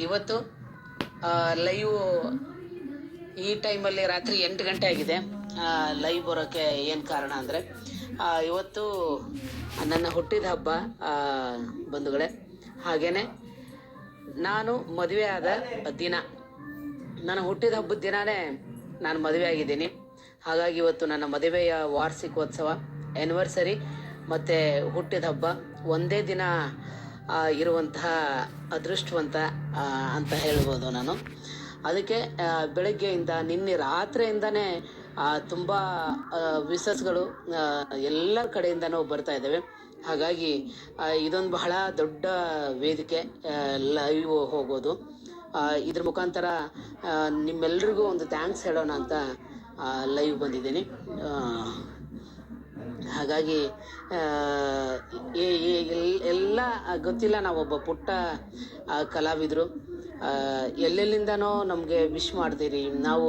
ಇವತ್ತು ಲೈವ್ ಈ ಟೈಮಲ್ಲಿ ರಾತ್ರಿ 8 ಗಂಟೆ ಆಗಿದೆ. ಲೈವ್ ಬರೋಕ್ಕೆ ಏನು ಕಾರಣ ಅಂದರೆ ಇವತ್ತು ನನ್ನ ಹುಟ್ಟಿದ ಹಬ್ಬ ಬಂಧುಗಳೇ. ಹಾಗೆಯೇ ನಾನು ಮದುವೆ ಆದ ದಿನ, ನನ್ನ ಹುಟ್ಟಿದ ಹಬ್ಬದ ದಿನವೇ ನಾನು ಮದುವೆ ಆಗಿದ್ದೀನಿ. ಹಾಗಾಗಿ ಇವತ್ತು ನನ್ನ ಮದುವೆಯ ವಾರ್ಷಿಕೋತ್ಸವ, ಆ್ಯನಿವರ್ಸರಿ ಮತ್ತು ಹುಟ್ಟಿದ ಹಬ್ಬ ಒಂದೇ ದಿನ ಇರುವಂತಹ ಅದೃಷ್ಟವಂತ ಅಂತ ಹೇಳ್ಬೋದು ನಾನು. ಅದಕ್ಕೆ ಬೆಳಗ್ಗೆಯಿಂದ ನಿನ್ನೆ ರಾತ್ರಿಯಿಂದನೇ ತುಂಬ ವಿಸಸ್ಗಳು ಎಲ್ಲ ಕಡೆಯಿಂದನೂ ಬರ್ತಾ ಇದ್ದಾವೆ. ಹಾಗಾಗಿ ಇದೊಂದು ಬಹಳ ದೊಡ್ಡ ವೇದಿಕೆ, ಲೈವ್ ಹೋಗೋದು. ಇದ್ರ ಮುಖಾಂತರ ನಿಮ್ಮೆಲ್ರಿಗೂ ಒಂದು ಥ್ಯಾಂಕ್ಸ್ ಹೇಳೋಣ ಅಂತ ಲೈವ್ ಬಂದಿದ್ದೀನಿ. ಹಾಗಾಗಿ ಎಲ್ಲ ಗೊತ್ತಿಲ್ಲ, ನಾವೊಬ್ಬ ಪುಟ್ಟ ಕಲಾವಿದರು, ಎಲ್ಲೆಲ್ಲಿಂದನೋ ನಮಗೆ ವಿಶ್ ಮಾಡ್ತೀರಿ. ನಾವು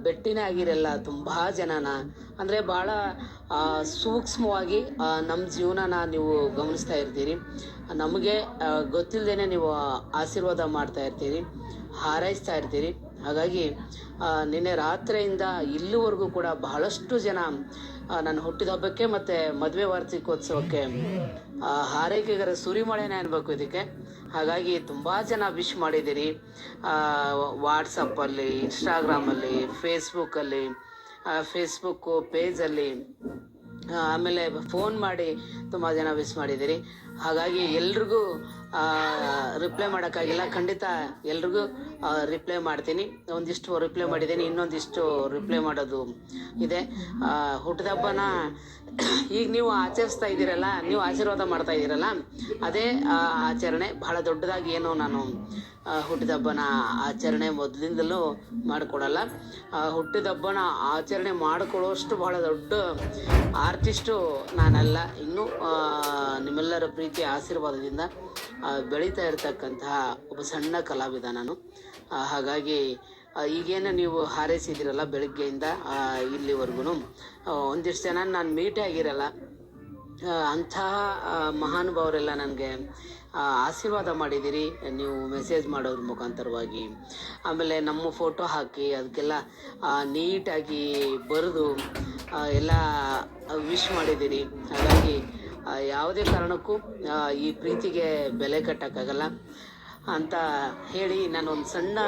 ಭೇಟಿನೇ ಆಗಿರಲ್ಲ ತುಂಬ ಜನನ, ಅಂದರೆ ಭಾಳ ಸೂಕ್ಷ್ಮವಾಗಿ ನಮ್ಮ ಜೀವನನ ನೀವು ಗಮನಿಸ್ತಾ ಇರ್ತೀರಿ. ನಮಗೆ ಗೊತ್ತಿಲ್ಲದೇ ನೀವು ಆಶೀರ್ವಾದ ಮಾಡ್ತಾ ಇರ್ತೀರಿ, ಹಾರೈಸ್ತಾ ಇರ್ತೀರಿ. ಹಾಗಾಗಿ ನಿನ್ನೆ ರಾತ್ರಿಯಿಂದ ಇಲ್ಲಿವರೆಗೂ ಕೂಡ ಬಹಳಷ್ಟು ಜನ ನನ್ನ ಹುಟ್ಟಿದ ಹಬ್ಬಕ್ಕೆ ಮತ್ತು ಮದುವೆ ವಾರ್ಷಿಕೋತ್ಸವಕ್ಕೆ ಹಾರೈಕೆಗರ ಸುರಿಮಳೆನೇ ಅನ್ಬೇಕು ಇದಕ್ಕೆ. ಹಾಗಾಗಿ ತುಂಬ ಜನ ವಿಶ್ ಮಾಡಿದ್ದೀರಿ. ವಾಟ್ಸಪ್ಪಲ್ಲಿ, ಇನ್ಸ್ಟಾಗ್ರಾಮಲ್ಲಿ, ಫೇಸ್ಬುಕ್ಕು ಪೇಜಲ್ಲಿ, ಆಮೇಲೆ ಫೋನ್ ಮಾಡಿ ತುಂಬ ಜನ ವಿಶ್ ಮಾಡಿದ್ದೀರಿ. ಹಾಗಾಗಿ ಎಲ್ರಿಗೂ ರಿಪ್ಲೈ ಮಾಡೋಕ್ಕಾಗಿಲ್ಲ, ಖಂಡಿತ ಎಲ್ರಿಗೂ ರಿಪ್ಲೈ ಮಾಡ್ತೀನಿ. ಒಂದಿಷ್ಟು ರಿಪ್ಲೈ ಮಾಡಿದ್ದೀನಿ, ಇನ್ನೊಂದಿಷ್ಟು ರಿಪ್ಲೈ ಮಾಡೋದು ಇದೆ. ಹುಟ್ಟಿದ ಹಬ್ಬನ ಈಗ ನೀವು ಆಚರಿಸ್ತಾ ಇದ್ದೀರಲ್ಲ, ನೀವು ಆಶೀರ್ವಾದ ಮಾಡ್ತಾ ಇದ್ದೀರಲ್ಲ, ಅದೇ ಆಚರಣೆ. ಬಹಳ ದೊಡ್ಡದಾಗಿ ಏನೋ ನಾನು ಹುಟ್ಟಿದ ಹಬ್ಬನ ಆಚರಣೆ ಮೊದಲಿಂದಲೂ ಮಾಡಿಕೊಡಲ್ಲ. ಹುಟ್ಟಿದ ಹಬ್ಬನ ಆಚರಣೆ ಮಾಡಿಕೊಡುವಷ್ಟು ಬಹಳ ದೊಡ್ಡ ಆರ್ಟಿಸ್ಟು ನಾನಲ್ಲ. ಇನ್ನೂ ನಿಮ್ಮೆಲ್ಲರ ಪ್ರೀತಿ ಆಶೀರ್ವಾದದಿಂದ ಬೆಳೀತಾ ಇರತಕ್ಕಂತಹ ಒಬ್ಬ ಸಣ್ಣ ಕಲಾವಿದ ನಾನು. ಹಾಗಾಗಿ ಈಗೇನು ನೀವು ಹಾರೈಸಿದ್ದೀರಲ್ಲ ಬೆಳಗ್ಗೆಯಿಂದ ಇಲ್ಲಿವರೆಗೂ, ಒಂದಿಷ್ಟು ಜನ ನಾನು ಮೀಟೇ ಆಗಿರಲ್ಲ, ಅಂತಹ ಮಹಾನುಭಾವರೆಲ್ಲ ನನಗೆ ಆಶೀರ್ವಾದ ಮಾಡಿದ್ದೀರಿ ನೀವು ಮೆಸೇಜ್ ಮಾಡೋದ್ರ ಮುಖಾಂತರವಾಗಿ. ಆಮೇಲೆ ನಮ್ಮ ಫೋಟೋ ಹಾಕಿ ಅದಕ್ಕೆಲ್ಲ ನೀಟಾಗಿ ಬರೆದು ಎಲ್ಲ ವಿಶ್ ಮಾಡಿದ್ದೀರಿ. ಹಾಗಾಗಿ ಯಾವುದೇ ಕಾರಣಕ್ಕೂ ಈ ಪ್ರೀತಿಗೆ ಬೆಲೆ ಕಟ್ಟೋಕ್ಕಾಗಲ್ಲ ಅಂತ ಹೇಳಿ ನಾನೊಂದು ಸಣ್ಣ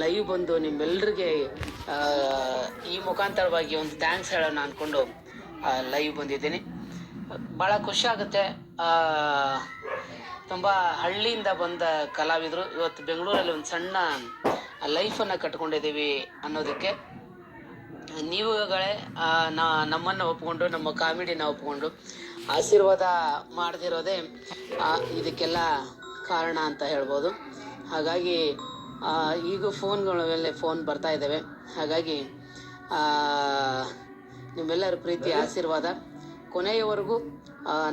ಲೈವ್ ಬಂದು ನಿಮ್ಮೆಲ್ಲರಿಗೆ ಈ ಮುಖಾಂತರವಾಗಿ ಒಂದು ಥ್ಯಾಂಕ್ಸ್ ಹೇಳೋಣ ಅಂದ್ಕೊಂಡು ಲೈವ್ ಬಂದಿದ್ದೀನಿ. ಭಾಳ ಖುಷಿ ಆಗುತ್ತೆ. ತುಂಬ ಹಳ್ಳಿಯಿಂದ ಬಂದ ಕಲಾವಿದರು ಇವತ್ತು ಬೆಂಗಳೂರಲ್ಲಿ ಒಂದು ಸಣ್ಣ ಲೈಫನ್ನು ಕಟ್ಕೊಂಡಿದ್ದೀವಿ ಅನ್ನೋದಕ್ಕೆ ನೀವುಗಳೇ ನಮ್ಮನ್ನು ಒಪ್ಕೊಂಡು, ನಮ್ಮ ಕಾಮಿಡಿನ ಒಪ್ಕೊಂಡು ಆಶೀರ್ವಾದ ಮಾಡದಿರೋದೇ ಇದಕ್ಕೆಲ್ಲ ಕಾರಣ ಅಂತ ಹೇಳ್ಬೋದು. ಹಾಗಾಗಿ ಈಗ ಫೋನ್ಗಳ ಮೇಲೆ ಫೋನ್ ಬರ್ತಾ ಇದ್ದಾವೆ. ಹಾಗಾಗಿ ನಿಮ್ಮೆಲ್ಲರ ಪ್ರೀತಿ ಆಶೀರ್ವಾದ ಕೊನೆಯವರೆಗೂ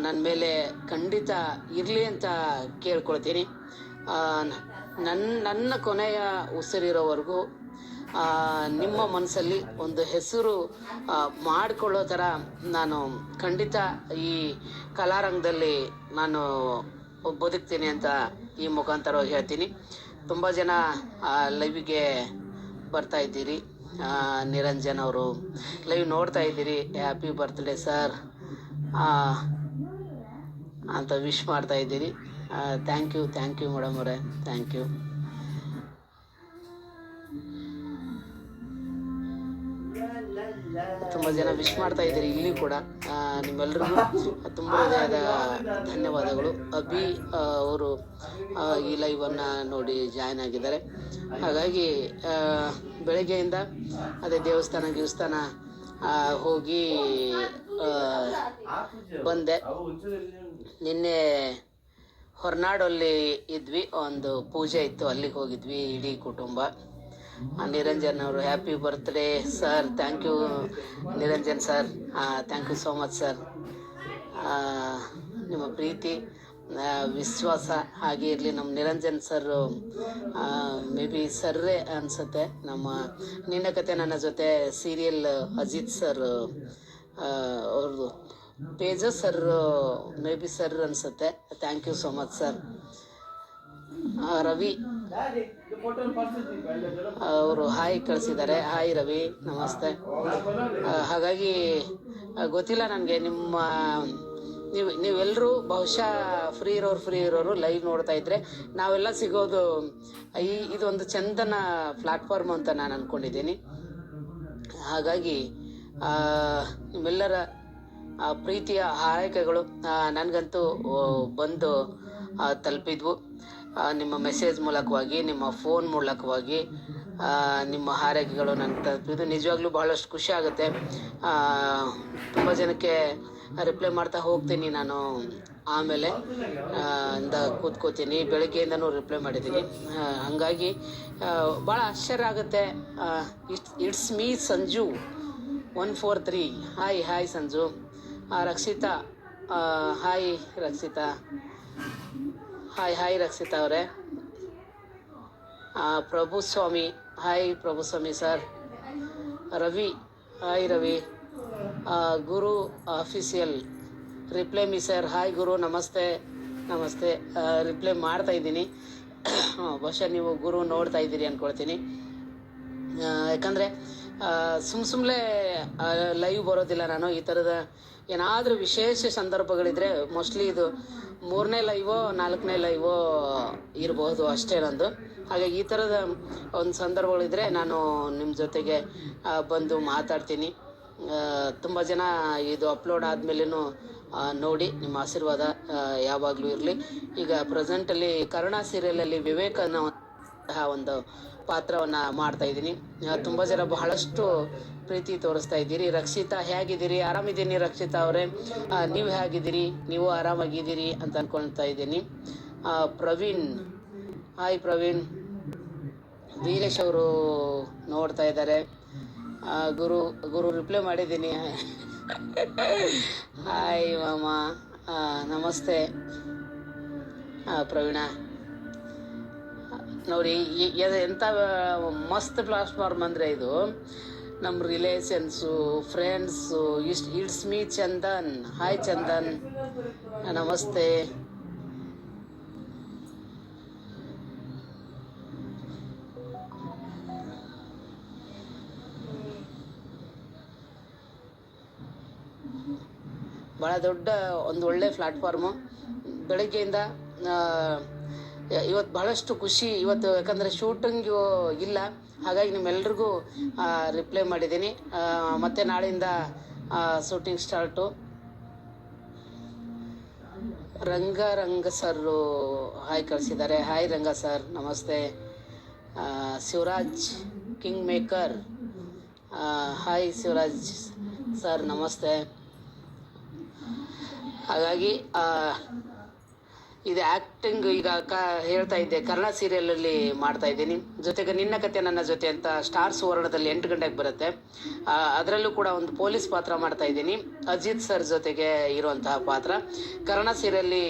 ನನ್ನ ಮೇಲೆ ಖಂಡಿತ ಇರಲಿ ಅಂತ ಕೇಳ್ಕೊಳ್ತೀನಿ. ನನ್ನ ಕೊನೆಯ ಉಸಿರಿರೋವರೆಗೂ ನಿಮ್ಮ ಮನಸ್ಸಲ್ಲಿ ಒಂದು ಹೆಸರು ಮಾಡಿಕೊಳ್ಳೋ ಥರ ನಾನು ಖಂಡಿತ ಈ ಕಲಾರಂಗದಲ್ಲಿ ನಾನು ಬದುಕ್ತೀನಿ ಅಂತ ಈ ಮುಖಾಂತರವಾಗಿ ಹೇಳ್ತೀನಿ. ತುಂಬ ಜನ ಲೈವಿಗೆ ಬರ್ತಾ ಇದ್ದೀರಿ. ನಿರಂಜನ್ ಅವರು ಲೈವ್ ನೋಡ್ತಾ ಇದ್ದೀರಿ. ಹ್ಯಾಪಿ ಬರ್ತ್ಡೇ ಸರ್ ಅಂತ ವಿಶ್ ಮಾಡ್ತಾ ಇದ್ದೀರಿ. ಥ್ಯಾಂಕ್ ಯು ಮೇಡಮ್ ಅವರೇ, ಥ್ಯಾಂಕ್ ಯು. ತುಂಬ ಜನ ವಿಶ್ ಮಾಡ್ತಾ ಇದ್ದೀರಿ ಇಲ್ಲಿ ಕೂಡ. ನಿಮ್ಮೆಲ್ಲರಿಗೂ ತುಂಬ ಹೃದಯದ ಧನ್ಯವಾದಗಳು. ಅಭಿ ಅವರು ಈ ಲೈವನ್ನು ನೋಡಿ ಜಾಯ್ನ್ ಆಗಿದ್ದಾರೆ. ಹಾಗಾಗಿ ಬೆಳಗ್ಗೆಯಿಂದ ಅದೇ ದೇವಸ್ಥಾನ ಹೋಗಿ ಬಂದೆ. ನಿನ್ನೆ ಹೊರನಾಡಲ್ಲಿ ಇದ್ವಿ, ಒಂದು ಪೂಜೆ ಇತ್ತು, ಅಲ್ಲಿಗೆ ಹೋಗಿದ್ವಿ ಇಡೀ ಕುಟುಂಬ. ನಿರಂಜನ್ ಅವರು happy birthday sir. Thank you Niranjan sir, thank you so much sir. ನಿಮ್ಮ ಪ್ರೀತಿ ವಿಶ್ವಾಸ ಹಾಗೆ ಇರಲಿ. ನಮ್ಮ ನಿರಂಜನ್ ಸರ್ ಮೇ ಬಿ ಸರ್ರೇ ಅನಿಸುತ್ತೆ, ನಮ್ಮ ನಿನ್ನ ಕತೆ ನನ್ನ ಜೊತೆ ಸೀರಿಯಲ್ ಅಜಿತ್ ಸರ್ ಅವ್ರದ್ದು pages sir, maybe sir ಅನಿಸುತ್ತೆ. Thank you so much sir. Ravi ಅವರು ಹಾಯ್ ಕಳಿಸಿದ್ದಾರೆ. ಹಾಯ್ ರವಿ, ನಮಸ್ತೆ. ಹಾಗಾಗಿ ಗೊತ್ತಿಲ್ಲ ನನಗೆ ನಿಮ್ಮ ನೀವೆಲ್ಲರೂ ಬಹುಶಃ ಫ್ರೀ ಇರೋರು ಲೈವ್ ನೋಡ್ತಾ ಇದ್ರೆ ನಾವೆಲ್ಲ ಸಿಗೋದು ಇದೊಂದು ಚಂದನ ಪ್ಲಾಟ್ಫಾರ್ಮ್ ಅಂತ ನಾನು ಅಂದ್ಕೊಂಡಿದ್ದೀನಿ. ಹಾಗಾಗಿ ನಿಮ್ಮೆಲ್ಲರ ಪ್ರೀತಿಯ ಹಾರೈಕೆಗಳು ನನಗಂತೂ ಬಂದು ತಲುಪಿದ್ವು. ನಿಮ್ಮ ಮೆಸೇಜ್ ಮೂಲಕವಾಗಿ, ನಿಮ್ಮ ಫೋನ್ ಮೂಲಕವಾಗಿ ನಿಮ್ಮ ಹಾರೈಕೆಗಳು ನನಗೆ ತಲುಪಿದ್ದು ನಿಜವಾಗ್ಲೂ ಬಹಳಷ್ಟು ಖುಷಿ ಆಗುತ್ತೆ. ತುಂಬ ಜನಕ್ಕೆ ರಿಪ್ಲೈ ಮಾಡ್ತಾ ಹೋಗ್ತೀನಿ ನಾನು. ಆಮೇಲೆ ಕೂತ್ಕೋತೀನಿ, ಬೆಳಗ್ಗೆಯಿಂದನೂ ರಿಪ್ಲೈ ಮಾಡಿದ್ದೀನಿ. ಹಾಗಾಗಿ ಭಾಳ ಆಶ್ಚರ್ಯ ಆಗುತ್ತೆ. It's me Sanju 143. Hi Sanju. Rakshitha, hi Rakshitha. Hi Rakshitha ಅವರೇ. Prabhuswamy, hi Prabhuswamy sir. Ravi, hi Ravi. Guru official, reply me sir. Hi Guru, ನಮಸ್ತೆ. ರಿಪ್ಲೈ ಮಾಡ್ತಾ ಇದ್ದೀನಿ. ಬಹುಶಃ ನೀವು ಗುರು ನೋಡ್ತಾ ಇದ್ದೀರಿ ಅಂದ್ಕೊಳ್ತೀನಿ. ಯಾಕಂದರೆ ಸುಮ್ಮನೆ ಲೈವ್ ಬರೋದಿಲ್ಲ ನಾನು. ಈ ಥರದ ಏನಾದರೂ ವಿಶೇಷ ಸಂದರ್ಭಗಳಿದ್ರೆ ಮೋಸ್ಟ್ಲಿ ಇದು 3ನೇ ಲೈವೋ 4ನೇ ಲೈವೋ ಇರಬಹುದು ಅಷ್ಟೇ ನಂದು. ಹಾಗಾಗಿ ಈ ಥರದ ಒಂದು ಸಂದರ್ಭಗಳಿದ್ರೆ ನಾನು ನಿಮ್ಮ ಜೊತೆಗೆ ಬಂದು ಮಾತಾಡ್ತೀನಿ. ತುಂಬ ಜನ ಇದು ಅಪ್ಲೋಡ್ ಆದಮೇಲೆನೂ ನೋಡಿ ನಿಮ್ಮ ಆಶೀರ್ವಾದ ಯಾವಾಗಲೂ ಇರಲಿ. ಈಗ ಪ್ರೆಸೆಂಟಲ್ಲಿ ಕರುಣ ಸೀರಿಯಲಲ್ಲಿ ವಿವೇಕ್ ಅನ್ನೋ ಒಂದು ಪಾತ್ರವನ್ನು ಮಾಡ್ತಾಯಿದ್ದೀನಿ. ತುಂಬ ಜನ ಬಹಳಷ್ಟು ಪ್ರೀತಿ ತೋರಿಸ್ತಾ ಇದ್ದೀರಿ. ರಕ್ಷಿತಾ, ಹೇಗಿದ್ದೀರಿ? ಆರಾಮಿದ್ದೀನಿ ರಕ್ಷಿತಾ ಅವರೇ. ನೀವು ಹೇಗಿದ್ದೀರಿ? ನೀವು ಆರಾಮಾಗಿದ್ದೀರಿ ಅಂತ ಅಂದ್ಕೊಳ್ತಾ ಇದ್ದೀನಿ. ಪ್ರವೀಣ್, ಹಾಯ್ ಪ್ರವೀಣ್. ವೀರೇಶ್ ಅವರು ನೋಡ್ತಾ ಇದ್ದಾರೆ. ಗುರು ರಿಪ್ಲೈ ಮಾಡಿದ್ದೀನಿ. ಹಾಯ್ ಮಾಮ, ನಮಸ್ತೆ. ಪ್ರವೀಣ ನೋಡಿ, ಎಂಥ ಮಸ್ತ್ ಪ್ಲಾಟ್ಫಾರ್ಮ್ ಅಂದರೆ ಇದು. ನಮ್ಮ relations, friends, it's me Chandan. Hi Chandan, ನಮಸ್ತೆ. ಭಾಳ ದೊಡ್ಡ ಒಂದು ಒಳ್ಳೆ ಪ್ಲಾಟ್ಫಾರ್ಮು. ಬೆಳಗ್ಗೆಯಿಂದ ಇವತ್ತು ಬಹಳಷ್ಟು ಖುಷಿ ಇವತ್ತು. ಯಾಕಂದರೆ ಶೂಟಿಂಗು ಇಲ್ಲ, ಹಾಗಾಗಿ ನಿಮ್ಮೆಲ್ರಿಗೂ ರಿಪ್ಲೈ ಮಾಡಿದ್ದೀನಿ. ಮತ್ತು ನಾಳೆಯಿಂದ shooting start. Ranga sir hi ಕಳಿಸಿದ್ದಾರೆ. ಹಾಯ್ ರಂಗ ಸರ್, ನಮಸ್ತೆ. Shivaraj kingmaker, hi Shivaraj sir, ನಮಸ್ತೆ. ಹಾಗಾಗಿ ಇದು ಆ್ಯಕ್ಟಿಂಗ್ ಈಗ ಹೇಳ್ತಾ ಇದ್ದೆ, ಕನ್ನಡ ಸೀರಿಯಲಲ್ಲಿ ಮಾಡ್ತಾ ಇದ್ದೀನಿ. ಜೊತೆಗೆ ನಿನ್ನ ಕತೆ ನನ್ನ ಜೊತೆ ಅಂತ ಸ್ಟಾರ್ ಸುವರ್ಣದಲ್ಲಿ 8 ಗಂಟೆಗೆ ಬರುತ್ತೆ. ಅದರಲ್ಲೂ ಕೂಡ ಒಂದು ಪೊಲೀಸ್ ಪಾತ್ರ ಮಾಡ್ತಾ ಇದ್ದೀನಿ, ಅಜಿತ್ ಸರ್ ಜೊತೆಗೆ ಇರುವಂತಹ ಪಾತ್ರ. ಕನ್ನಡ ಸೀರಿಯಲ್ಲಿ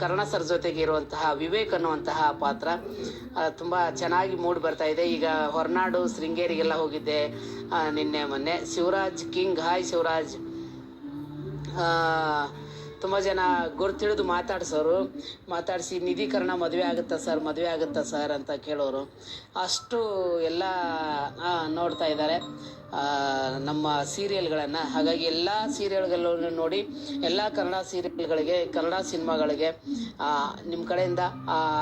ಕರ್ಣ ಸರ್ ಜೊತೆಗೆ ಇರುವಂತಹ ವಿವೇಕ್ ಅನ್ನುವಂತಹ ಪಾತ್ರ ತುಂಬ ಚೆನ್ನಾಗಿ ಮೂಡಿ ಬರ್ತಾ ಇದೆ. ಈಗ ಹೊರನಾಡು ಶೃಂಗೇರಿಗೆಲ್ಲ ಹೋಗಿದ್ದೆ ನಿನ್ನೆ ಮೊನ್ನೆ. Shivaraj king, hi Shivaraj. ತುಂಬ ಜನ ಗುರ್ತಿಳಿದು ಮಾತಾಡಿಸಿ ನಿಧೀಕರಣ ಮದುವೆ ಆಗುತ್ತಾ ಸರ್ ಅಂತ ಕೇಳೋರು ಅಷ್ಟು ಎಲ್ಲ ನೋಡ್ತಾ ಇದ್ದಾರೆ ನಮ್ಮ ಸೀರಿಯಲ್ಗಳನ್ನು. ಹಾಗಾಗಿ ಎಲ್ಲ ಸೀರಿಯಲ್ಗಳನ್ನು ನೋಡಿ, ಎಲ್ಲ ಕನ್ನಡ ಸೀರಿಯಲ್ಗಳಿಗೆ, ಕನ್ನಡ ಸಿನಿಮಾಗಳಿಗೆ ನಿಮ್ಮ ಕಡೆಯಿಂದ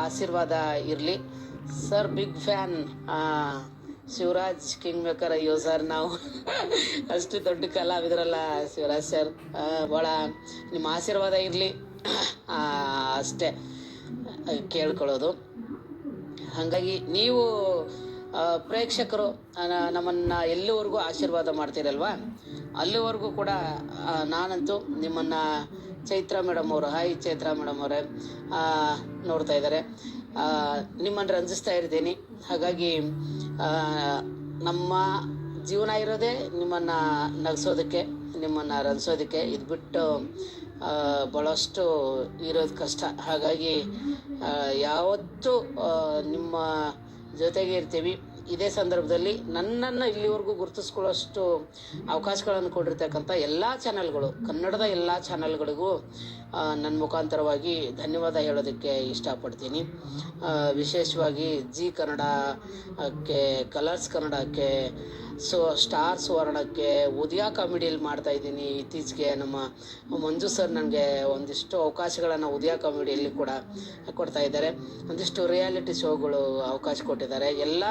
ಆಶೀರ್ವಾದ ಇರಲಿ sir. Big fan Shivaraj kingmaker. ಅಯ್ಯೋ ಸರ್, ನಾವು ಅಷ್ಟು ದೊಡ್ಡ ಕಲಾವಿದರಲ್ಲ ಶಿವರಾಜ್ ಸರ್. ಭಾಳ ನಿಮ್ಮ ಆಶೀರ್ವಾದ ಇರಲಿ ಅಷ್ಟೇ ಕೇಳ್ಕೊಳ್ಳೋದು. ಹಾಗಾಗಿ ನೀವು ಪ್ರೇಕ್ಷಕರು ನಮ್ಮನ್ನು ಎಲ್ಲಿವರೆಗೂ ಆಶೀರ್ವಾದ ಮಾಡ್ತೀರಲ್ವ, ಅಲ್ಲಿವರೆಗೂ ಕೂಡ ನಾನಂತೂ ನಿಮ್ಮನ್ನು ಚೈತ್ರಾ ಮೇಡಮ್ ಅವರು, ಹಾಯ್ ಚೈತ್ರಾ ಮೇಡಮ್ ಅವರೇ ನೋಡ್ತಾ ಇದ್ದಾರೆ, ನಿಮ್ಮನ್ನು ರಂಜಿಸ್ತಾ ಇರ್ತೀನಿ. ಹಾಗಾಗಿ ನಮ್ಮ ಜೀವನ ಇರೋದೇ ನಿಮ್ಮನ್ನು ನಗಿಸೋದಕ್ಕೆ, ನಿಮ್ಮನ್ನು ರಂಜಿಸೋದಕ್ಕೆ. ಇದು ಬಿಟ್ಟು ಭಾಳಷ್ಟು ಇರೋದು ಕಷ್ಟ. ಹಾಗಾಗಿ ಯಾವತ್ತೂ ನಿಮ್ಮ ಜೊತೆಗೆ ಇರ್ತೀವಿ. ಇದೇ ಸಂದರ್ಭದಲ್ಲಿ ನನ್ನನ್ನು ಇಲ್ಲಿವರೆಗೂ ಗುರುತಿಸ್ಕೊಳ್ಳೋಷ್ಟು ಅವಕಾಶಗಳನ್ನು ಕೊಟ್ಟಿರ್ತಕ್ಕಂಥ ಎಲ್ಲ ಚಾನಲ್ಗಳು, ಕನ್ನಡದ ಎಲ್ಲ ಚಾನಲ್ಗಳಿಗೂ ನನ್ನ ಮುಖಾಂತರವಾಗಿ ಧನ್ಯವಾದ ಹೇಳೋದಕ್ಕೆ ಇಷ್ಟಪಡ್ತೀನಿ. ವಿಶೇಷವಾಗಿ ಜಿ ಕನ್ನಡಕ್ಕೆ, ಕಲರ್ಸ್ ಕನ್ನಡಕ್ಕೆ, ಸ್ಟಾರ್ ಸುವರ್ಣಕ್ಕೆ, ಉದಯ ಕಾಮಿಡಿಯಲ್ಲಿ ಮಾಡ್ತಾಯಿದ್ದೀನಿ. ಇತ್ತೀಚೆಗೆ ನಮ್ಮ ಮಂಜು ಸರ್ ನನಗೆ ಒಂದಿಷ್ಟು ಅವಕಾಶಗಳನ್ನು ಉದಯ ಕಾಮಿಡಿಯಲ್ಲಿ ಕೂಡ ಕೊಡ್ತಾ ಇದ್ದಾರೆ. ಒಂದಿಷ್ಟು ರಿಯಾಲಿಟಿ ಶೋಗಳು ಅವಕಾಶ ಕೊಟ್ಟಿದ್ದಾರೆ. ಎಲ್ಲ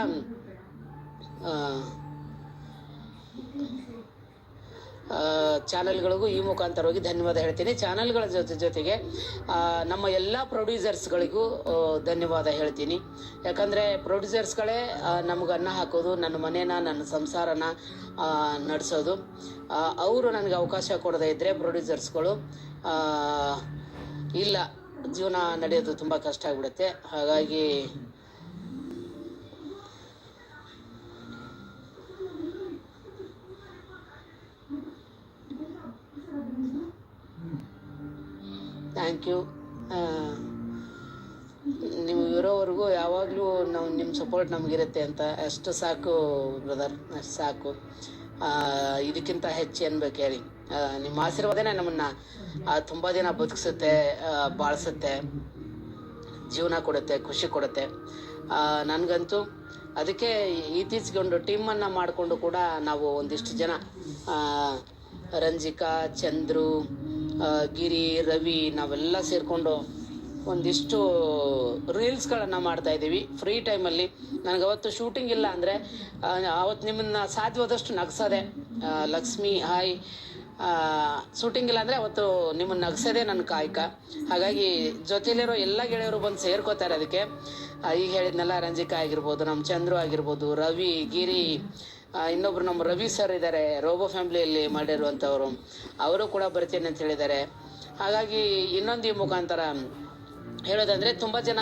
ಚಾನಲ್ಗಳಿಗೂ ಈ ಮುಖಾಂತರವಾಗಿ ಧನ್ಯವಾದ ಹೇಳ್ತೀನಿ. ಚಾನಲ್ಗಳ ಜೊತೆಗೆ ನಮ್ಮ ಎಲ್ಲ ಪ್ರೊಡ್ಯೂಸರ್ಸ್ಗಳಿಗೂ ಧನ್ಯವಾದ ಹೇಳ್ತೀನಿ. ಯಾಕಂದರೆ ಪ್ರೊಡ್ಯೂಸರ್ಸ್ಗಳೇ ನಮಗೆ ಅನ್ನ ಹಾಕೋದು, ನನ್ನ ಮನೇನ, ನನ್ನ ಸಂಸಾರನ ನಡೆಸೋದು. ಅವರು ನನಗೆ ಅವಕಾಶ ಕೊಡದೇ ಇದ್ದರೆ ಪ್ರೊಡ್ಯೂಸರ್ಸ್ಗಳು ಇಲ್ಲ, ಜೀವನ ನಡೆಯೋದು ತುಂಬ ಕಷ್ಟ ಆಗಿಬಿಡುತ್ತೆ. ಹಾಗಾಗಿ ಥ್ಯಾಂಕ್ ಯು. ನೀವು ಇರೋವರೆಗೂ ಯಾವಾಗಲೂ ನಾವು ನಿಮ್ಮ ಸಪೋರ್ಟ್ ನಮಗಿರುತ್ತೆ ಅಂತ, ಅಷ್ಟು ಸಾಕು ಬ್ರದರ್, ಅಷ್ಟು ಸಾಕು. ಇದಕ್ಕಿಂತ ಹೆಚ್ಚು ಅನ್ಬೇಕು ಹೇಳಿ. ನಿಮ್ಮ ಆಶೀರ್ವಾದನೇ ನಮ್ಮನ್ನು ತುಂಬ ದಿನ ಬದುಕಿಸುತ್ತೆ, ಬಾಳಿಸುತ್ತೆ, ಜೀವನ ಕೊಡುತ್ತೆ, ಖುಷಿ ಕೊಡುತ್ತೆ. ನನಗಂತೂ ಅದಕ್ಕೆ ಇತ್ತೀಚೆಗೆ ಒಂದು ಟೀಮನ್ನು ಮಾಡಿಕೊಂಡು ಕೂಡ ನಾವು ಒಂದಿಷ್ಟು ಜನ, ರಂಜಿಕಾ, ಚಂದ್ರು, ಗಿರಿ, ರವಿ, ನಾವೆಲ್ಲ ಸೇರಿಕೊಂಡು ಒಂದಿಷ್ಟು ರೀಲ್ಸ್ಗಳನ್ನು ಮಾಡ್ತಾಯಿದ್ದೀವಿ ಫ್ರೀ ಟೈಮಲ್ಲಿ. ನನಗೆ ಅವತ್ತು ಶೂಟಿಂಗ್ ಇಲ್ಲ ಅಂದರೆ ಅವತ್ತು ನಿಮ್ಮನ್ನು ಸಾಧ್ಯವಾದಷ್ಟು ನಗಿಸೋದೆ. ಲಕ್ಷ್ಮಿ ಹಾಯ್. ಶೂಟಿಂಗ್ ಇಲ್ಲ ಅಂದರೆ ಅವತ್ತು ನಿಮ್ಮನ್ನು ನಗಿಸೋದೇ ನನ್ನ ಕಾಯಕ. ಹಾಗಾಗಿ ಜೊತೆಲಿರೋ ಎಲ್ಲ ಗೆಳೆಯರು ಬಂದು ಸೇರ್ಕೋತಾರೆ ಅದಕ್ಕೆ. ಈಗ ಹೇಳಿದ್ನಲ್ಲ, ರಂಜಿಕಾ ಆಗಿರ್ಬೋದು, ನಮ್ಮ ಚಂದ್ರು ಆಗಿರ್ಬೋದು, ರವಿ, ಗಿರಿ, ಇನ್ನೊಬ್ರು ನಮ್ಮ ರವಿ ಸರ್ ಇದ್ದಾರೆ, ರೋಬೋ ಫ್ಯಾಮ್ಲಿಯಲ್ಲಿ ಮಾಡಿರುವಂಥವ್ರು, ಅವರು ಕೂಡ ಬರ್ತೀನಿ ಅಂತ ಹೇಳಿದ್ದಾರೆ. ಹಾಗಾಗಿ ಇನ್ನೊಂದು ಈ ಮುಖಾಂತರ ಹೇಳೋದಂದರೆ, ತುಂಬ ಜನ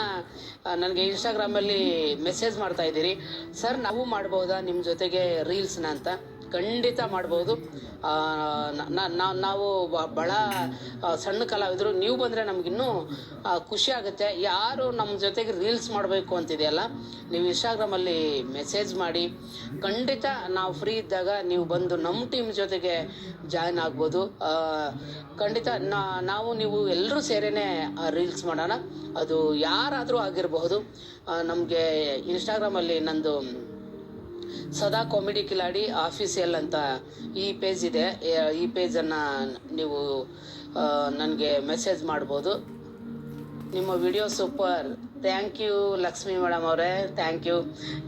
ನನಗೆ ಇನ್ಸ್ಟಾಗ್ರಾಮಲ್ಲಿ ಮೆಸೇಜ್ ಮಾಡ್ತಾಯಿದ್ದೀರಿ, ಸರ್ ನಾವು ಮಾಡ್ಬೋದಾ ನಿಮ್ಮ ಜೊತೆಗೆ ರೀಲ್ಸ್ನ ಅಂತ. ಖಂಡಿತ ಮಾಡ್ಬೋದು. ನಾವು ಭಾಳ ಸಣ್ಣ ಕಲಾವಿದರು, ನೀವು ಬಂದರೆ ನಮಗಿನ್ನೂ ಖುಷಿ ಆಗುತ್ತೆ. ಯಾರು ನಮ್ಮ ಜೊತೆಗೆ ರೀಲ್ಸ್ ಮಾಡಬೇಕು ಅಂತಿದೆಯಲ್ಲ, ನೀವು ಇನ್ಸ್ಟಾಗ್ರಾಮಲ್ಲಿ ಮೆಸೇಜ್ ಮಾಡಿ. ಖಂಡಿತ ನಾವು ಫ್ರೀ ಇದ್ದಾಗ ನೀವು ಬಂದು ನಮ್ಮ ಟೀಮ್ ಜೊತೆಗೆ ಜಾಯ್ನ್ ಆಗ್ಬೋದು. ಖಂಡಿತ ನಾವು ನೀವು ಎಲ್ಲರೂ ಸೇರೇ ರೀಲ್ಸ್ ಮಾಡೋಣ. ಅದು ಯಾರಾದರೂ ಆಗಿರಬಹುದು. ನಮಗೆ ಇನ್ಸ್ಟಾಗ್ರಾಮಲ್ಲಿ ನಂದು ಸದಾ ಕಾಮಿಡಿ ಕಿಲಾಡಿ ಆಫೀಸಿಯಲ್ ಅಂತ ಈ ಪೇಜ್ ಇದೆ. ಈ ಪೇಜನ್ನು ನೀವು ನನಗೆ ಮೆಸೇಜ್ ಮಾಡ್ಬೋದು. ನಿಮ್ಮ video super, thank you Lakshmi madam ಅವರೇ, ಥ್ಯಾಂಕ್ ಯು.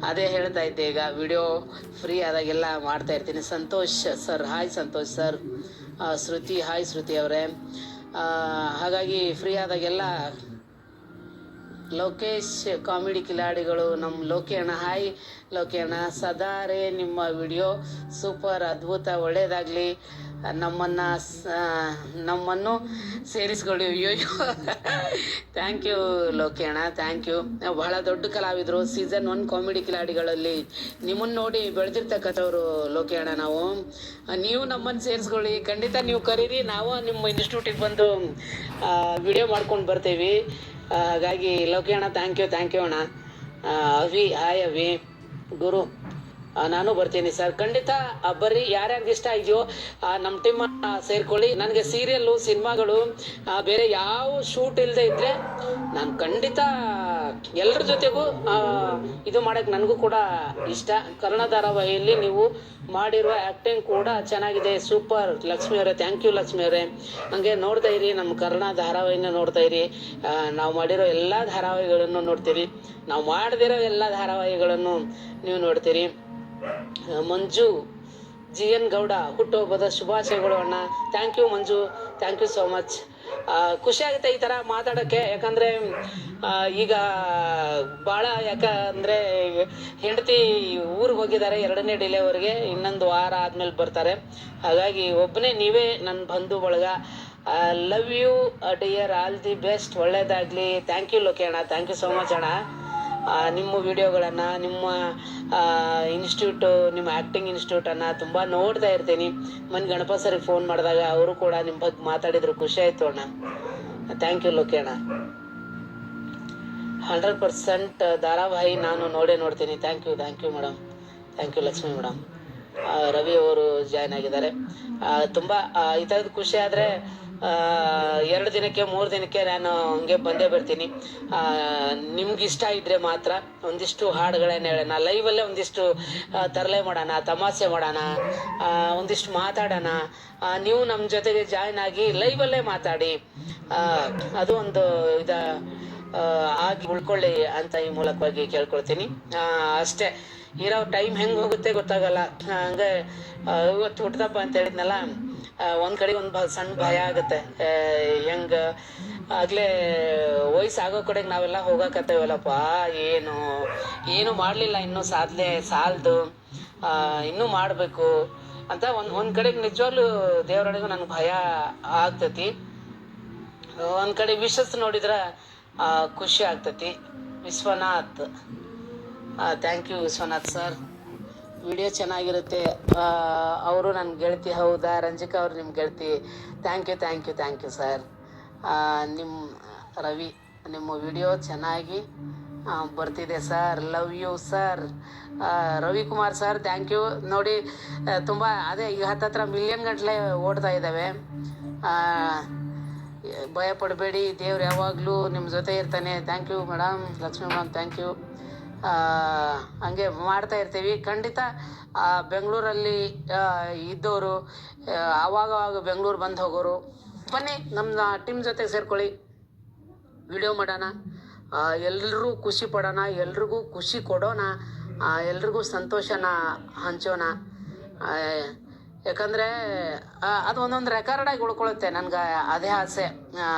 ಅದೇ ಹೇಳ್ತಾ ಇದ್ದೆ, ಈಗ ವಿಡಿಯೋ ಫ್ರೀ ಆದಾಗೆಲ್ಲ ಮಾಡ್ತಾಯಿರ್ತೀನಿ. Santhosh sir hi, Santhosh sir. Shruthi hi, Shruthi ಅವರೇ. ಹಾಗಾಗಿ ಫ್ರೀ ಆದಾಗೆಲ್ಲ ಲೋಕೇಶ್ ಕಾಮಿಡಿ ಕಿಲಾಡಿಗಳು, ನಮ್ಮ ಲೋಕೇಣ ಹಾಯ್ ಲೋಕೇಣ. ಸದಾರೇ ನಿಮ್ಮ ವಿಡಿಯೋ ಸೂಪರ್, ಅದ್ಭುತ, ಒಳ್ಳೆಯದಾಗಲಿ. ನಮ್ಮನ್ನು ಸೇರಿಸ್ಕೊಳ್ಳಿ. ಅಯ್ಯೋ ಥ್ಯಾಂಕ್ ಯು ಲೋಕೇಣ, ಥ್ಯಾಂಕ್ ಯು. ಬಹಳ ದೊಡ್ಡ ಕಲಾವಿದರು. ಸೀಸನ್ 1 ಕಾಮಿಡಿ ಕಿಲಾಡಿಗಳಲ್ಲಿ ನಿಮ್ಮನ್ನು ನೋಡಿ ಬೆಳೆದಿರ್ತಕ್ಕಂಥವ್ರು ಲೋಕೇಣ ನಾವು. ನೀವು ನಮ್ಮನ್ನು ಸೇರಿಸ್ಕೊಳ್ಳಿ, ಖಂಡಿತ ನೀವು ಕರೀರಿ, ನಾವು ನಿಮ್ಮ ಇನ್ಸ್ಟಿಟ್ಯೂಟಿಗೆ ಬಂದು ವಿಡಿಯೋ ಮಾಡ್ಕೊಂಡು ಬರ್ತೀವಿ. ಹಾಗಾಗಿ ಲೋಕೇಣ ಥ್ಯಾಂಕ್ ಯು ಅಣ್ಣ. ಅವಿ ಹಾಯ್ ಅವಿ. ಗುರು ನಾನು ಬರ್ತೀನಿ ಸರ್, ಖಂಡಿತ ಬರ್ರಿ. ಯಾರ್ಯಾರಿಗೆ ಇಷ್ಟ ಇದೆಯೋ ನಮ್ಮ ಟೀಮ್ ಸೇರ್ಕೊಳ್ಳಿ. ನನಗೆ ಸೀರಿಯಲ್ಲು, ಸಿನಿಮಾಗಳು, ಬೇರೆ ಯಾವ ಶೂಟ್ ಇಲ್ಲದೆ ಇದ್ದರೆ ನಾನು ಖಂಡಿತ ಎಲ್ಲರ ಜೊತೆಗೂ ಇದು ಮಾಡೋಕ್ಕೆ ನನಗೂ ಕೂಡ ಇಷ್ಟ. ಕನ್ನಡ ಧಾರಾವಾಹಿಯಲ್ಲಿ ನೀವು ಮಾಡಿರುವ ಆ್ಯಕ್ಟಿಂಗ್ ಕೂಡ ಚೆನ್ನಾಗಿದೆ, ಸೂಪರ್ ಲಕ್ಷ್ಮಿ ಅವರೇ. ಥ್ಯಾಂಕ್ ಯು ಲಕ್ಷ್ಮಿ ಅವರೇ. ಹಂಗೆ ನೋಡ್ತಾ ಇರಿ, ನಮ್ಮ ಕನ್ನಡ ಧಾರಾವಾಹಿನ ನೋಡ್ತಾ ಇರಿ. ನಾವು ಮಾಡಿರೋ ಎಲ್ಲ ಧಾರಾವಾಹಿಗಳನ್ನು ನೋಡ್ತೀರಿ, ನಾವು ಮಾಡದಿರೋ ಎಲ್ಲ ಧಾರಾವಾಹಿಗಳನ್ನು ನೀವು ನೋಡ್ತೀರಿ. ಮಂಜು GN ಗೌಡ, ಹುಟ್ಟುಹಬ್ಬದ ಶುಭಾಶಯಗಳು ಅಣ್ಣ. Thank you Manju, thank you so much. ಖುಷಿ ಆಗುತ್ತೆ ಈ ಥರ ಮಾತಾಡೋಕ್ಕೆ. ಯಾಕಂದರೆ ಈಗ ಭಾಳ, ಯಾಕಂದರೆ ಹೆಂಡತಿ ಊರಿಗೆ ಹೋಗಿದ್ದಾರೆ 2ನೇ ಡಿಲೆವರಿಗೆ, ಇನ್ನೊಂದು ವಾರ ಆದಮೇಲೆ ಬರ್ತಾರೆ. ಹಾಗಾಗಿ ಒಬ್ಬನೇ ನೀವೇ ನನ್ನ ಬಂಧು ಬಳಗ. Love you dear, all the best, ಒಳ್ಳೇದಾಗಲಿ. ಥ್ಯಾಂಕ್ ಯು ಲೋಕೇಣ, ಥ್ಯಾಂಕ್ ಯು ಸೋ ಮಚ್ ಅಣ್ಣ. ನಿಮ್ಮ ವಿಡಿಯೋಗಳನ್ನು, ನಿಮ್ಮ ಇನ್ಸ್ಟಿಟ್ಯೂಟು, ನಿಮ್ಮ ಆ್ಯಕ್ಟಿಂಗ್ ಇನ್ಸ್ಟಿಟ್ಯೂಟನ್ನು ತುಂಬ ನೋಡ್ತಾ ಇರ್ತೀನಿ. ಮೊನ್ನೆ ಗಣಪತಿ ಸರಿಗೆ ಫೋನ್ ಮಾಡಿದಾಗ ಅವರು ಕೂಡ ನಿಮ್ಮ ಬಗ್ಗೆ ಮಾತಾಡಿದ್ರು, ಖುಷಿ ಆಯಿತು ಅಣ್ಣ. Thank you ಲೋಕೇಣ. 100% ಧಾರಾವಾಹಿ ನಾನು ನೋಡ್ತೀನಿ. Thank you madam. Thank you Lakshmi madam. Ravi ಅವರು ಜಾಯ್ನ್ ಆಗಿದ್ದಾರೆ. ತುಂಬ ಈ ಥರದ್ದು ಖುಷಿ ಆದರೆ 2 ದಿನಕ್ಕೆ 3 ದಿನಕ್ಕೆ ನಾನು ಹಂಗೆ ಬಂದೇ ಬರ್ತೀನಿ. ನಿಮ್ಗೆ ಇಷ್ಟ ಇದ್ದರೆ ಮಾತ್ರ ಒಂದಿಷ್ಟು ಹಾಡುಗಳನ್ನ ಹೇಳೋಣ, ಲೈವಲ್ಲೇ ಒಂದಿಷ್ಟು ತರಲೆ ಮಾಡೋಣ, ತಮಾಷೆ ಮಾಡೋಣ, ಒಂದಿಷ್ಟು ಮಾತಾಡೋಣ. ನೀವು ನಮ್ಮ ಜೊತೆಗೆ ಜಾಯ್ನ್ ಆಗಿ ಲೈವಲ್ಲೇ ಮಾತಾಡಿ, ಅದು ಒಂದು ಆಗಿ ಉಳ್ಕೊಳ್ಳಿ ಅಂತ ಈ ಮೂಲಕವಾಗಿ ಕೇಳ್ಕೊಳ್ತೀನಿ. ಅಷ್ಟೇ. ಇರೋ ಟೈಮ್ ಹೆಂಗೆ ಹೋಗುತ್ತೆ ಗೊತ್ತಾಗಲ್ಲ. ಹಂಗೆ ಇವತ್ತು ಹುಟ್ಟದಪ್ಪ ಅಂತ ಹೇಳಿದ್ನಲ್ಲ, ಒಂದು ಕಡೆ ಒಂದು ಸಣ್ಣ ಭಯ ಆಗುತ್ತೆ. ಹೆಂಗೆ ಆಗಲೇ ವಯಸ್ಸಾಗೋ ಕಡೆಗೆ ನಾವೆಲ್ಲ ಹೋಗಕತ್ತೇವಲ್ಲಪ್ಪ, ಏನು ಮಾಡಲಿಲ್ಲ, ಇನ್ನೂ ಸಾಲದು, ಇನ್ನೂ ಮಾಡಬೇಕು ಅಂತ ಒಂದು ಕಡೆಗೆ ನಿಜವಾಗ್ಲೂ ದೇವರೊಳಗೂ ನನಗೆ ಭಯ ಆಗ್ತೈತಿ. ಒಂದು ಕಡೆ ವಿಶಸ್ ನೋಡಿದ್ರೆ ಖುಷಿ ಆಗ್ತೈತಿ. Vishwanath, thank you Vishwanath sir. Video ಚೆನ್ನಾಗಿರುತ್ತೆ. ಅವರು ನನ್ನ ಗೆಳತಿ. ಹೌದಾ ರಂಜಿಕಾ ಅವರು ನಿಮ್ಮ ಗೆಳತಿ? Thank you sir. ನಿಮ್ಮ ರವಿ, ನಿಮ್ಮ ವಿಡಿಯೋ ಚೆನ್ನಾಗಿ ಬರ್ತಿದೆ sir. Love you sir. Ravikumar sir, thank you. ನೋಡಿ, ತುಂಬ ಅದೇ ಈಗ ಹತ್ತತ್ರ ಮಿಲಿಯನ್ ಗಂಟಲೆ ಓಡ್ತಾ ಇದ್ದಾವೆ. ಭಯ ಪಡಬೇಡಿ, ದೇವ್ರು ಯಾವಾಗಲೂ ನಿಮ್ಮ ಜೊತೆ ಇರ್ತಾನೆ. Thank you madam, Lakshmi madam, thank you. ಹಂಗೆ ಮಾಡ್ತಾ ಇರ್ತೀವಿ ಖಂಡಿತ. ಬೆಂಗಳೂರಲ್ಲಿ ಇದ್ದವರು, ಆವಾಗ ಬೆಂಗಳೂರು ಬಂದು ಹೋಗೋರು, ಬನ್ನಿ ನಮ್ಮ ಟೀಮ್ ಜೊತೆ ಸೇರ್ಕೊಳ್ಳಿ, ವಿಡಿಯೋ ಮಾಡೋಣ, ಎಲ್ರಿಗೂ ಖುಷಿ ಪಡೋಣ, ಎಲ್ರಿಗೂ ಖುಷಿ ಕೊಡೋಣ, ಎಲ್ರಿಗೂ ಸಂತೋಷನ ಹಂಚೋಣ. ಯಾಕಂದರೆ ಅದು ಒಂದೊಂದು ರೆಕಾರ್ಡಾಗಿ ಉಳ್ಕೊಳ್ಳುತ್ತೆ. ನನಗೆ ಅದೇ ಆಸೆ.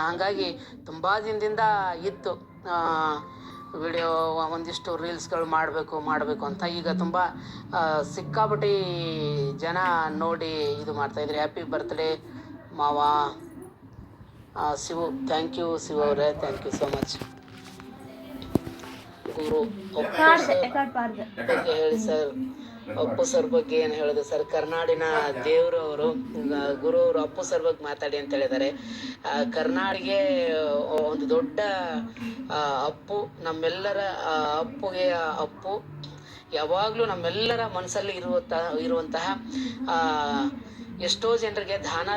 ಹಾಗಾಗಿ ತುಂಬ ದಿನದಿಂದ ಇತ್ತು ವಿಡಿಯೋ, ಒಂದಿಷ್ಟು ರೀಲ್ಸ್ಗಳು ಮಾಡಬೇಕು ಅಂತ. ಈಗ ತುಂಬ ಸಿಕ್ಕಾಪಟ್ಟಿ ಜನ ನೋಡಿ ಇದು ಮಾಡ್ತಾಯಿದ್ರು. ಹ್ಯಾಪಿ ಬರ್ತ್ಡೇ ಮಾವ ಶಿವು. ಥ್ಯಾಂಕ್ ಯು ಶಿವು ಅವರೇ, ಥ್ಯಾಂಕ್ ಯು ಸೋ ಮಚ್. ಗುರು ಬಗ್ಗೆ ಹೇಳಿ ಸರ್. ಅಪ್ಪು ಸರ್ ಬಗ್ಗೆ ಏನು ಹೇಳೋದು ಸರ್? ಕರ್ನಾಡಿನ ದೇವರು ಅವರು, ಗುರು ಅವರು ಅಪ್ಪು ಸರ್ ಬಗ್ಗೆ ಮಾತಾಡಿ ಅಂತ ಹೇಳಿದ್ದಾರೆ. ಕರ್ನಾಡಿಗೆ ಒಂದು ದೊಡ್ಡ ಅಪ್ಪು, ನಮ್ಮೆಲ್ಲರ ಅಪ್ಪು ಯಾವಾಗಲೂ ನಮ್ಮೆಲ್ಲರ ಮನಸ್ಸಲ್ಲಿ ಇರುವಂತಹ ಎಷ್ಟೋ ಜನರಿಗೆ ದಾನ